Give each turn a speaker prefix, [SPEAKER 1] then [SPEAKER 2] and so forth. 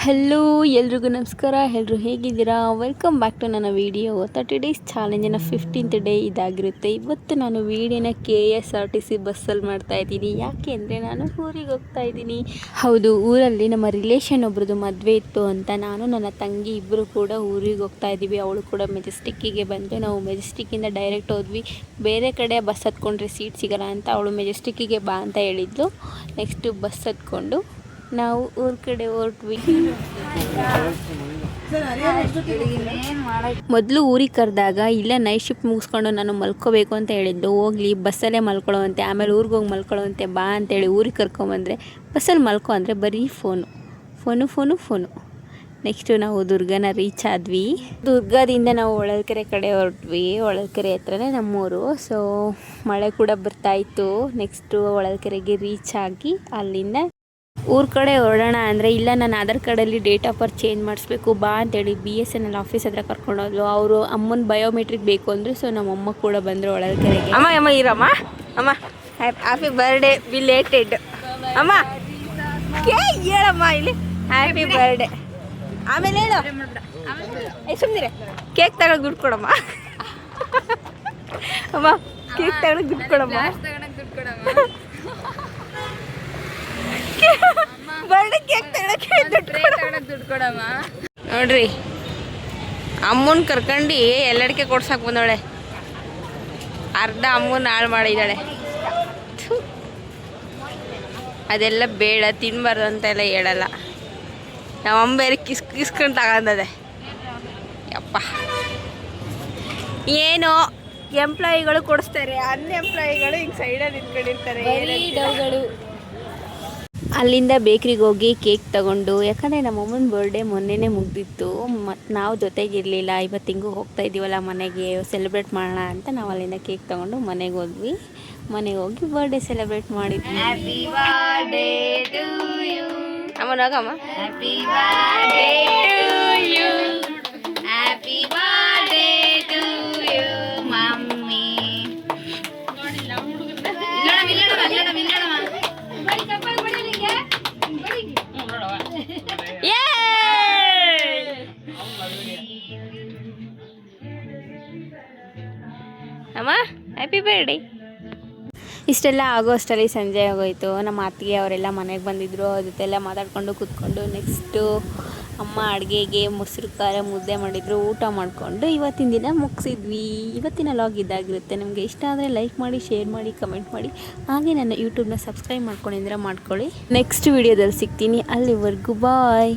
[SPEAKER 1] Hello ಎಲ್ರಿಗೂ ನಮಸ್ಕಾರ. ಎಲ್ಲರೂ ಹೇಗಿದ್ದೀರಾ? ವೆಲ್ಕಮ್ ಬ್ಯಾಕ್ ಟು ನನ್ನ ವೀಡಿಯೋ. 30 ಡೇಸ್ ಚಾಲೆಂಜಿನ 15th ಡೇ ಇದಾಗಿರುತ್ತೆ. ಇವತ್ತು ನಾನು ವೀಡಿಯೋನ KSRTC ಬಸ್ಸಲ್ಲಿ ಮಾಡ್ತಾಯಿದ್ದೀನಿ. ಯಾಕೆ ಅಂದರೆ ನಾನು ಊರಿಗೆ ಹೋಗ್ತಾ ಇದ್ದೀನಿ. ಹೌದು, ಊರಲ್ಲಿ ನಮ್ಮ ರಿಲೇಷನ್ ಒಬ್ರದ್ದು ಮದುವೆ ಇತ್ತು ಅಂತ ನಾನು ನನ್ನ ತಂಗಿ ಇಬ್ಬರು ಕೂಡ ಊರಿಗೆ ಹೋಗ್ತಾ ಇದ್ದೀವಿ. ಅವಳು ಕೂಡ ಮೆಜೆಸ್ಟಿಕ್ಕಿಗೆ ಬಂದು ನಾವು ಮೆಜೆಸ್ಟಿಕ್ಕಿಂದ ಡೈರೆಕ್ಟ್ ಹೋದ್ವಿ. ಬೇರೆ ಕಡೆ ಬಸ್ ಹತ್ಕೊಂಡ್ರೆ ಸೀಟ್ ಸಿಗೋಲ್ಲ ಅಂತ ಅವಳು ಮೆಜೆಸ್ಟಿಕ್ಕಿಗೆ ಬಾ ಅಂತ ಹೇಳಿದ್ಲು. ನೆಕ್ಸ್ಟು ಬಸ್ ಹತ್ಕೊಂಡು ನಾವು ಊರ ಕಡೆ ಹೊರಟ್ವಿ. ಮೊದಲು ಊರಿಗೆ ಕರೆದಾಗ ಇಲ್ಲ ನೈಟ್ ಶಿಫ್ಟ್ ಮುಗಿಸ್ಕೊಂಡು ನಾನು ಮಲ್ಕೋಬೇಕು ಅಂತ ಹೇಳಿದ್ದು. ಹೋಗ್ಲಿ ಬಸ್ಸಲ್ಲೇ ಮಲ್ಕೊಳ್ಳೋವಂತೆ, ಆಮೇಲೆ ಊರಿಗೆ ಹೋಗಿ ಮಲ್ಕೊಳ್ಳೋವಂತೆ ಬಾ ಅಂತೇಳಿ ಊರಿಗೆ ಕರ್ಕೊಂಬಂದರೆ ಬಸ್ಸಲ್ಲಿ ಮಲ್ಕೊ ಅಂದರೆ ಬರೀ ಫೋನು. ನೆಕ್ಸ್ಟು ನಾವು ದುರ್ಗನ ರೀಚ್ ಆದ್ವಿ. ದುರ್ಗದಿಂದ ನಾವು ಹೊಳಲ್ಕೆರೆ ಕಡೆ ಹೊರಟ್ವಿ. ಹೊಳಲ್ಕೆರೆ ಹತ್ರನೇ ನಮ್ಮೂರು. ಸೊ ಮಳೆ ಕೂಡ ಬರ್ತಾಯಿತ್ತು. ನೆಕ್ಸ್ಟು ಹೊಳಲ್ಕೆರೆಗೆ ರೀಚ್ ಆಗಿ ಅಲ್ಲಿಂದ ಊರ ಕಡೆ ಹೊರಡೋಣ ಅಂದರೆ ಇಲ್ಲ ನಾನು ಆಧಾರ್ ಕಾರ್ಡಲ್ಲಿ ಡೇಟ್ ಆಫ್ ಬರ್ತ್ ಚೇಂಜ್ ಮಾಡಿಸ್ಬೇಕು ಬಾ ಅಂತೇಳಿ BSNL ಆಫೀಸ್ ಹತ್ರ ಕರ್ಕೊಂಡೋದ್ಲು. ಅವರು ಅಮ್ಮನ ಬಯೋಮೆಟ್ರಿಕ್ ಬೇಕು ಅಂದರು. ಸೊ ನಮ್ಮಮ್ಮ ಕೂಡ ಬಂದರು ಹೊಳಲ್ಕೆರೆಗೆ. ಅಮ್ಮ ಇರಮ್ಮ, ಅಮ್ಮ ಹ್ಯಾಪಿ ಬರ್ಡೇ ಬಿಲೇಟೆಡ್ ಅಮ್ಮ ಹೇಳಮ್ಮ ಇಲ್ಲಿ ಹ್ಯಾಪಿ ಬರ್ಡೇ. ಆಮೇಲೆ ಹೇಳು ಸುಮ್ಮನೆ ಕೇಕ್ ತಗೊಳಕ್ಕೆ ದುಡ್ಡು ಕೊಡಮ್ಮ. ಅಮ್ಮ ಕೇಕ್ ತಗೊಳಕ್ಕೆ ದುಡ್ಡು ಕೊಡಮ್ಮ. ಬರ್ಡೇ ಕೇಕ್ ತಗೊಳಕ್ಕೆ ದುಡ್ಡು ಕೊಡಮ್ಮ. ನೋಡ್ರಿ ಅಮ್ಮನ ಕರ್ಕೊಂಡು ಎಲ್ಲಡಿಕೆ ಕೊಡ್ಸಕ್ಕೆ ಬಂದವಳೆ. ಅರ್ಧ ಅಮ್ಮನ ಹಾಳು ಮಾಡಿದ್ದಾಳೆ. ಅದೆಲ್ಲ ಬೇಡ ತಿನ್ಬಾರ್ದು ಅಂತೆಲ್ಲ ಹೇಳಲ್ಲ. ನಮ್ಮ ಅಮ್ಮ ಬೇರೆ ಕಿಸ್ಕೊಂಡು ತಗೊಂಡದೆ. ಯಪ್ಪ ಏನೋ ಎಂಪ್ಲಾಯಿಗಳು ಕೊಡಿಸ್ತಾರೆ, ಅನ್ಎಂಪ್ಲಾಯಿಗಳು ಹಿಂಗೆ ಸೈಡಲ್ಲಿ ನಿಂತ್ಕೊಂಡಿರ್ತಾರೆ. ಅಲ್ಲಿಂದ ಬೇಕ್ರಿಗೆ ಹೋಗಿ ಕೇಕ್ ತಗೊಂಡು, ಯಾಕಂದರೆ ನಮ್ಮಮ್ಮನ ಬರ್ಡೇ ಮೊನ್ನೆನೇ ಮುಗ್ದಿತ್ತು. ಮತ್ತು ನಾವು ಜೊತೆಗಿರಲಿಲ್ಲ. ಇವತ್ತು ಹಿಂಗೂ ಹೋಗ್ತಾ ಇದ್ದೀವಲ್ಲ ಮನೆಗೆ ಸೆಲೆಬ್ರೇಟ್ ಮಾಡೋಣ ಅಂತ ನಾವು ಅಲ್ಲಿಂದ ಕೇಕ್ ತಗೊಂಡು ಮನೆಗೆ ಹೋದ್ವಿ. ಮನೆಗೆ ಹೋಗಿ ಬರ್ಡೇ ಸೆಲೆಬ್ರೇಟ್ ಮಾಡಿದ್ವಿ. ಹ್ಯಾಪಿ ಬರ್ಡೇ ಟು ಯು ಅಮ್ಮನಾಗಮ್ಮ. Happy birthday to you, happy birthday to you mummy. ಅಮ್ಮ ಹ್ಯಾಪಿ ಬರ್ಡೇ. ಇಷ್ಟೆಲ್ಲ ಆಗೋ ಅಷ್ಟರಲ್ಲಿ ಸಂಜೆ ಆಗೋಯ್ತು. ನಮ್ಮ ಅತ್ತಿಗೆ ಅವರೆಲ್ಲ ಮನೆಗೆ ಬಂದಿದ್ದರು. ಅವ್ರ ಜೊತೆ ಎಲ್ಲ ಮಾತಾಡ್ಕೊಂಡು ಕೂತ್ಕೊಂಡು ನೆಕ್ಸ್ಟು ಅಮ್ಮ ಅಡುಗೆಗೆ ಮೊಸರು ಖಾರ ಮುದ್ದೆ ಮಾಡಿದರು. ಊಟ ಮಾಡಿಕೊಂಡು ಇವತ್ತಿನ ದಿನ ಮುಗಿಸಿದ್ವಿ. ಇವತ್ತಿನ ಲಾಗ್ ಇದಾಗಿರುತ್ತೆ. ನಿಮಗೆ ಇಷ್ಟ ಆದರೆ ಲೈಕ್ ಮಾಡಿ, ಶೇರ್ ಮಾಡಿ, ಕಮೆಂಟ್ ಮಾಡಿ. ಹಾಗೆ ನನ್ನ ಯೂಟ್ಯೂಬ್ನ ಸಬ್ಸ್ಕ್ರೈಬ್ ಮಾಡ್ಕೊಂಡಿದ್ರೆ ಮಾಡ್ಕೊಳ್ಳಿ. ನೆಕ್ಸ್ಟ್ ವಿಡಿಯೋದಲ್ಲಿ ಸಿಗ್ತೀನಿ. ಅಲ್ಲಿವರೆಗೂ ಬಾಯ್.